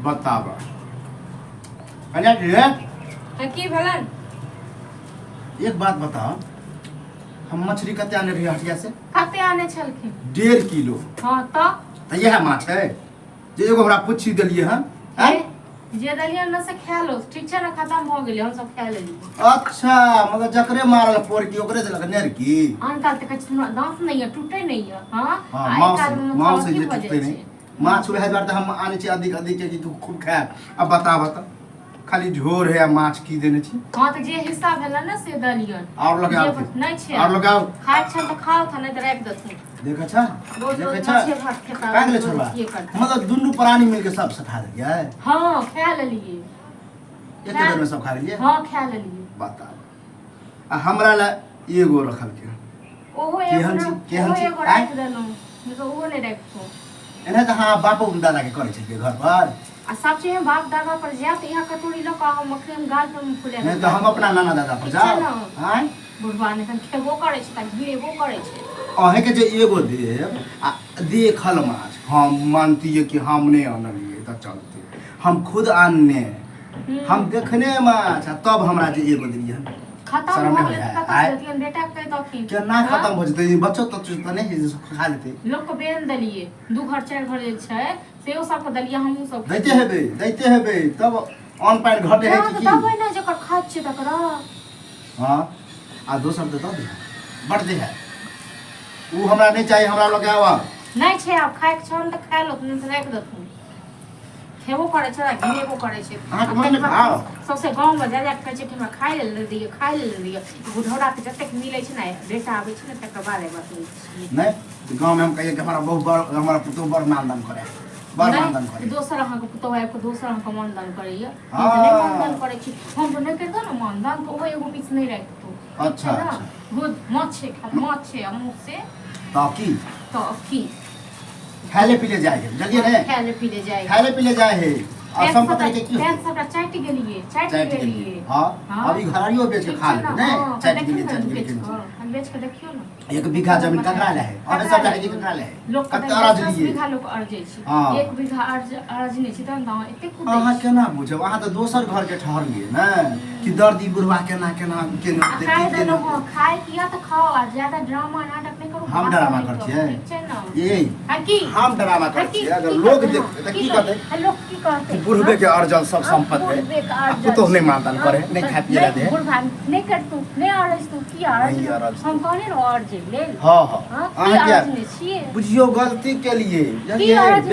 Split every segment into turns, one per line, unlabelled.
बताब कन्या जी
की भलन
एक बात बताओ हम मछली कते आने रही हटिया से
कते आने छलखिन
1.5 किलो
हाँ तो
यह माछ है जे एगो हमरा पूछी देलिए हन
जे दलिया न से खा लो ठीक छै ना खत्म हो गेलै हम सब खा लेली
अच्छा मतलब जकरे मारल पोर की ओकरे से लगने की
अनकाल तक हमरा दांत नहीं है टूटे नहीं है हां
मांस जे टूटते नहीं माछ वह बार हम आने छी अधिक अधिक के तू खूब खा अब बता खाली झोर है माछ की देने छी
हां तो जे हिस्सा भेला ना से दलियन
और लगाओ
नहीं छै
और लगाओ
खाय छ तो खाओ था नहीं तो राख दथु
देखा छा का गेले छोड़वा मतलब दुनु प्राणी मिलके सब सठा दिया है
हां खा लेलिए
एक दिन में सब खा लिए
हां खा लेलिए
बता आ हमरा ला एगो रखल के
ओहो एगो राख देलौ नहीं तो ओहो नहीं राखो
एना त हां बापो दादा के करे छै घर पर
आ सब चीज बाप दादा पर जात यहाँ कटोरी लो का हम मखन गाल पर फुले
नहीं तो हम अपना नाना दादा पर जाओ हां
बुढ़वा ने तन खेबो करे छै त गिरेबो करे छै
अहे के जे एगो देब आ देखल माछ हम मानती है कि हम नहीं आनलिए त चलते हम खुद आनने हम देखने माछ तब हमरा जे एगो दिलिए
खत्म हो गेलै त कत देतियन बेटा के दखी
केना खत्म हो जते बच्चो तो नहीं खा लेते
लोग को बेन दलिए दू घर चार घर जे छै सेओ सब को दलिए हमहु सब
दैते हेबे तब ऑन पॉइंट घटे है कि
तब ना जकर खात छै तकरा
हां आ दोसर तो दे बढ़ दे है ऊ हमरा नहीं चाहिए हमरा लगे आवा
नहीं छै अब खाए के छन त खा लो नहीं तो राख दथु खेबो करे छै घिनेबो करे छै
हां तो मन खाओ
सबसे गांव में जा कहै छै कि हमरा खाइ ले दिए बुढ़ौरा के जतेक मिलै छै ना बेटा आबै छै ना तकर बाद बात
नहीं गांव में हम कहिए कि हमारा बहुत बड़ हमारा पुतो बड़ मानदान करे बड़ मानदान करे
दोसर अहाँ के पुतो है को दोसर अहाँ के मानदान करैया हम तो नहीं मानदान करे छी हम तो नहीं करतो ना मानदान तो ओहो एगो पीस नहीं राखतो
अच्छा
गुड माछ छै मुंह से तो की
खाले पीले जाए जल्दी ने खाले पीले जाए है और संपत्ति के की
पैसा सबटा चाट गेलिए
हां अभी घरारियो बेच के खा ले ने चाट गेलिए
हम बेच के देखियो ना
1 बीघा जमीन ककरा ले है और सब लगे ककरा ले है
लोग कते अर्ज लिए 10 बीघा लोग अर्जे छै 1 बीघा अर्ज नहीं छै त ना एते खुद
अहाँ केना बुझब अहाँ त दोसर घर के ठहरिए ना कि दर्दी बुढ़वा केना देखी
खाए किया तो खाओ आ ज्यादा ड्रामा नाटक नहीं करो
हम ड्रामा करछिए ये हम ड्रामा करछिए अगर लोग देखते त की कहते
लोग की कहते
बुढ़बे के अर्जल सब संपत्ति है पुतो नहीं मानदान करे नहीं खा पिए दे
बुढ़वा नहीं कर तू नहीं अर्ज तू की अर्ज हम कहने न अर्ज ले
हां अहाँ क्या बुझियो गलती के लिए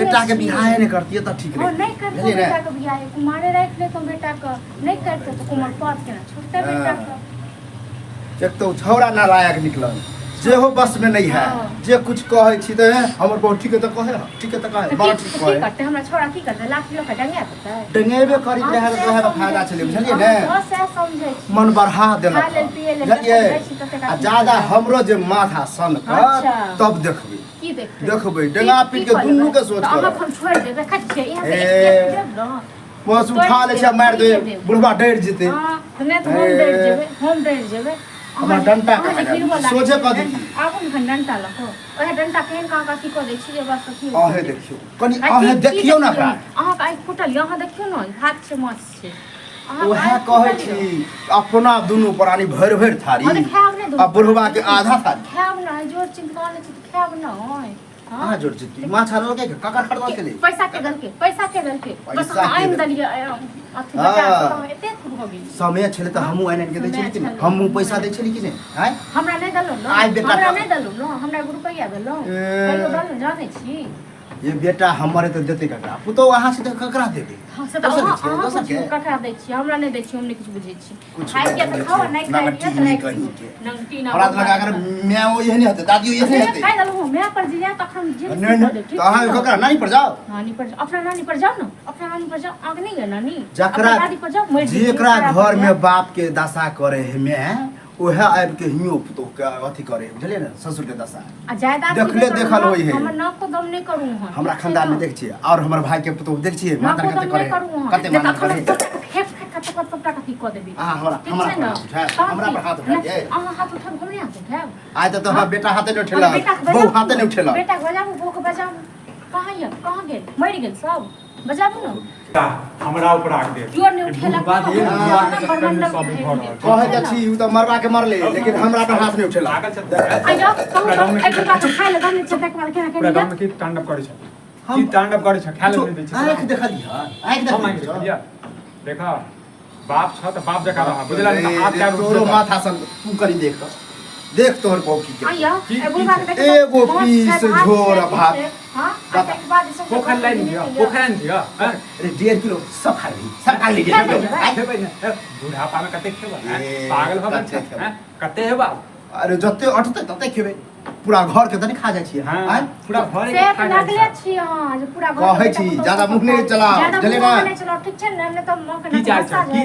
बेटा के बियाह नहीं करती है त ठीक रहे
नहीं करते बेटा के बियाह कुमारे रख ले तुम बेटा का नहीं करते तो कुमार पास के ना छोटा बेटा का
एक तो छौड़ा नालायक निकलल जे हो बस में नहीं है जे कुछ कहे छी त हमर बहुत ठीक है त कहे बड़ा ठीक कहे
करते हमरा छोड़ा की करते लाख किलो का डंगा करते
डंगेबे करी रहे तो है फायदा चले बुझलिए ने
बस ऐसा समझे
मन बढ़ा देलक बुझलिए आ ज्यादा हमरो जे माथा सन कर तब देखबे
की
देखबे डंगा पीट के दुन्नु के सोच कर
हम छोड़ दे देखै छै यहां से
बस उठा ले छै मार दे बुढ़वा डर जेते
हां ने तो हम डर जेबे
हमरा डंटा सोझे क दी
आबू न डंटा लखो ओहे डंटा केहन का की क दै छी जे बस की
आहे देखियो कनी आहे देखियो ना का
अहाँ का फुटल यहां देखियो न हाथ से माछ छै
ओहे कहै छी अपना दुनु प्राणी भर भर थारी आ बुढ़वा के आधा थारी
खाब ना जोर चिंता ले छी खाब ना होय
हां जोर चिंता माछा रो के ककर खरीद के ले
पैसा के दल के बस आइन दलिए अथी बता तो एते खूब हो गेल
समय छले त हमहु आइन के दै छली कि नहीं हमहु पैसा दै छली कि नहीं हैं
हमरा नहीं दलो न हमरा नहीं दलो न हमरा रुपया दलो कहियो दलो जाने छी
ये बेटा हमरे त देते ककरा पुतो वहां से त ककरा देबे
हां से दोसर के ककरा दै छी हमरा नहीं दै छी हम नहीं कुछ बुझै छी खाइ के त खाओ नहीं खाइ के त नहीं नंगटी ना
हमरा लगा अगर मैं वो यही नहीं होते दादी यही नहीं होते
खाइ दलो मैं पर जिया तखन जे
नहीं कहां ककरा नानी पर जाओ
नानी पर अपना नानी पर जाओ ना अपना नानी पर जाओ आग नहीं है नानी
जकरा
दादी पर जाओ मर
जेकरा घर में बाप के दशा करे है मैं ओहे आब के हियो पुतो के अथी करे बुझलिए ना ससुर के दशा
आ जायदाद
देखले देखल होई है
हम नाक को दम नहीं करू हम
हमरा खानदान में देख छिए और हमर भाई के पुतो देख छिए माता कते करे कते मानदान करे
खेप कत की क देबी
हां हमरा पर हाथ उठा दे
हां हाथ उठा हमरे हाथ उठा
आज तो हमरा बेटा हाथे नहीं उठेला बहु हाथे नहीं उठेला
बेटा बजाबू बो के बजाबू कहां गेल मर गेल सब बजाबू ना
हमरा ऊपर आग दे
क्यों नहीं उठेला
बात ये
परमंडल
सब घर
कहे त छी उ त मरवा के मरले लेकिन हमरा पर हाथ नहीं उठेला
लागल छ
आइयो कहू एक बात खाइ ले दान चटक मार के
पूरा गांव में की तांडव करे छ की तांडव करे छ ख्याल नहीं दै छ
आंख देखा दिया आंख देखा दिया
देखा बाप छ त बाप जका रहा बुझला नहीं हाथ चार
तोरो माथा सन तू करी देख तोहर पौकी के
आइयो एगो बात देख
एगो पीस झोर भात
हां एक बाद सब
पोखर लाइन दिया पोखर दिया
अरे 1.5 किलो सब खा लीजिए
बुढ़ापा में कते खेबा पागल हो गए छ कते हेबा
अरे जते अटते तते खेबे पूरा घर के तनी खा जाय छी
हां पूरा घर
से लागले छी हां जे पूरा घर
कहै छी ज्यादा मुंह नहीं चलाओ चले ना
नहीं चलो ठीक छै न त मौका
की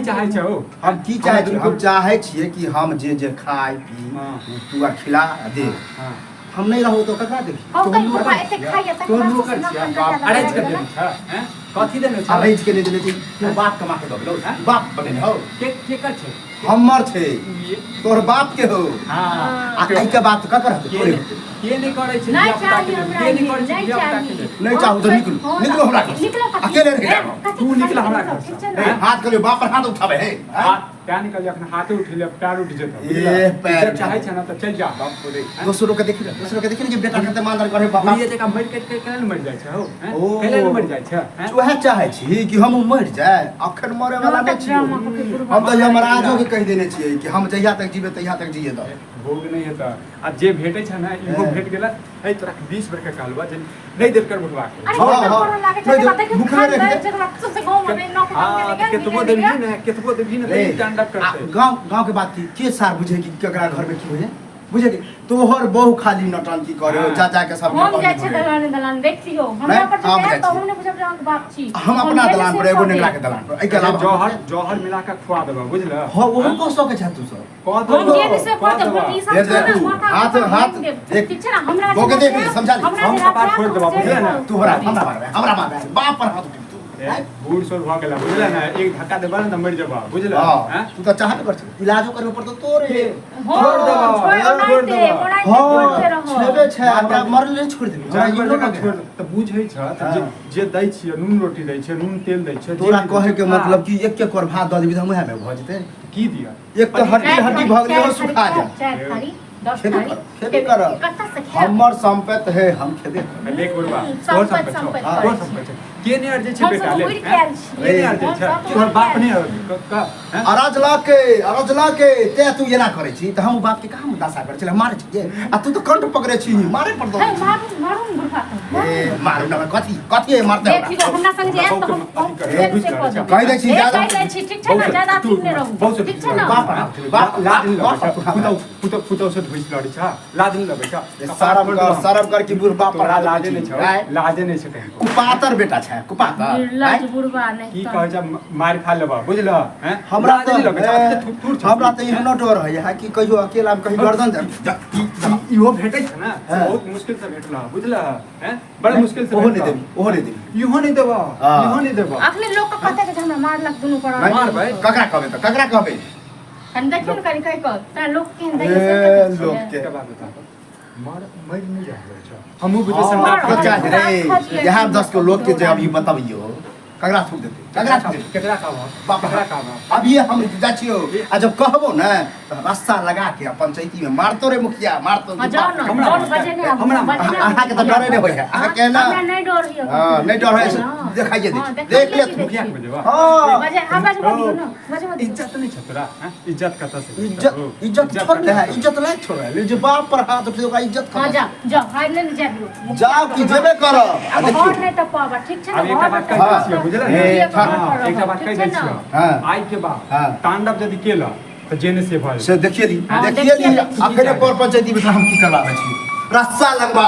चाहै छ हो
हम की चाहै छी हम चाहै छियै कि हम जे खाइ पी तू आ खिला दे हम नहीं रहो तो ककरा दे
तो हम एते खाइए तक
अरेंज कर दे छ हैं कथि देने छ
अरेंज के देले छी तू बाप कमा के दबलो बाप बने हो
के कर छ
हमर छे तोर बाप के हो
हां
आ कई के बात का करत तोरे
के नहीं करे छ
नहीं चाहिए हमरा
नहीं करे छ
नहीं चाहू तो निकलो हमरा
निकलो
अकेले रह
तू निकल हमरा घर
हाथ कर बाप पर हाथ उठावे है
क्या निकल जा अपना हाथ उठले पैर उठ जेता
ए पैर
चाहे छ ना तो चल जा बाप को दे
दोसरो के देखि जे बेटा कते मानदार करे बाप
ये जका मर के केना मर जाय छ हो केना मर जाय छ हैं
वह चाहे छी कि हम मर जाए अखन मरे वाला नहीं छी हम तो हमर आजो के कह देने छियै कि हम जहिया तक जीवे तहिया तक जिए द
भोग नहीं हेता आ जे भेटै छ ना इहो भेट गेला ए तोरा 20 वर्ष के कहलवा जे नहीं देर कर बुढ़वा के केतबो देबी ना केतबो देबी ना स्टैंड अप करते
गांव के बात की सार बुझे कि केकरा घर में की बुझे बुझे कि तोहर बहु खाली नौटंकी करे चाचा के सब
हम जाय छै दलान देखियो हमरा पर जे तो हमने बुझब हम बाप छी
हम अपना दलान पर एगो नेगरा के दलान पर ए के अलावा
जौहर मिला के खुआ देबा बुझला
हां वो को सो के छ तू सब
हम जे भी से पड़ देबो ई सब
हाथ देख
ठीक छै ना हमरा
बोके देख समझा
हम कपार फोड़ देबा बुझला ना
तोहरा हमरा मार बाप पर हाथ
बूढ़ सोल भ गेला बुझला ना एक धक्का देबा ना त मर जेबा बुझला हैं
तू त चाहत कर इलाजो करे पर तो तोरे
छोड़ देबा
छोड़ दे छोड़ते रहो
छेबे छै हमरा मरले छोड़ दे
जानवर जका छोड़ त बुझै छ त जे दै छियै नून रोटी दै छै नून तेल दै छै
तोरा कहे के मतलब कि एक एक कर भात द देबी त हम में भ जेते
की दिया
एक तो हड्डी भ गेलै हो सुखा जा खेबे कर हमर संपत्ति है हम खेबे
देख बुढ़वा तोर संपत्ति के ने अर्जे छै बेटा ले के ने अर्जे छै तोर बाप ने का
अरजला के ते तू एना करे छी त हम बाप के कहां दशा करे छले मारे छी आ तू तो कंठ पकड़े छी मारे पर दो
मारू बुढ़वा
ए मारू ना कथि मारते
देखियो हमरा संग जे तो
कहि दे छी ज्यादा
ठीक छै ना ज्यादा ठीक ने रहू ठीक छै ना
बाप लाद ल पुतो से भइस लड़ी छ लाद ल बेटा
शरम कर कि बुढ़ बाप पर
लाजे नै छ लाजे नै छ कहीं
कुपातर बेटा छै कुपातर
लाज बुढ़वा नै
की कहै छ मार खा लेबा बुझल हैं
हमरा त इहो डर है कि कहियो अकेला में कहीं गर्दन
इहो भेटै छ ना बहुत मुश्किल से भेटला बुझल हैं बड़ा मुश्किल से
ओहो नहीं देबी
इहो नहीं देबा
अखनी लोग के कहते कि हमरा मारलक दुनु पर
मार भाई ककरा कहबे
हम देखियो न करी कह ता लोग के
लोग के
बात बता मर नहीं जा रहा छ हमहु बुझे संता
क्या रे यहाँ 10 को लोग के जे अभी बताबियो ककरा छूट देते
केकरा
बाप अभी हम जा छियो आ जब कहबो ना रास्ता लगा के पंचायती में मारतो रे मुखिया मारतो हमरा आहा के त डरे नै होय है आहा के ना
हमरा नै डर हियो
हां नै डर है देखाइए देख ले तू
मुखिया के बजवा
हां
बजे आवाज बोलियो ना बजे
इज्जत नहीं छ तोरा इज्जत कत से
इज्जत छोड़ दे है इज्जत ला छोड़ ले जे बाप पर हाथ उठे ओका इज्जत
हां जा हाय नै जाबियो
जाओ कि जेबे करो
अब और नै त पावा ठीक छै ना
एक बात कह छियै बुझल एक बात कह दै छियै आइ के बाद तांडव यदि केला त जेने से भल
से देखिए ली अखने पर पंचायती में हम की करबाबै छी रस्सा लगबा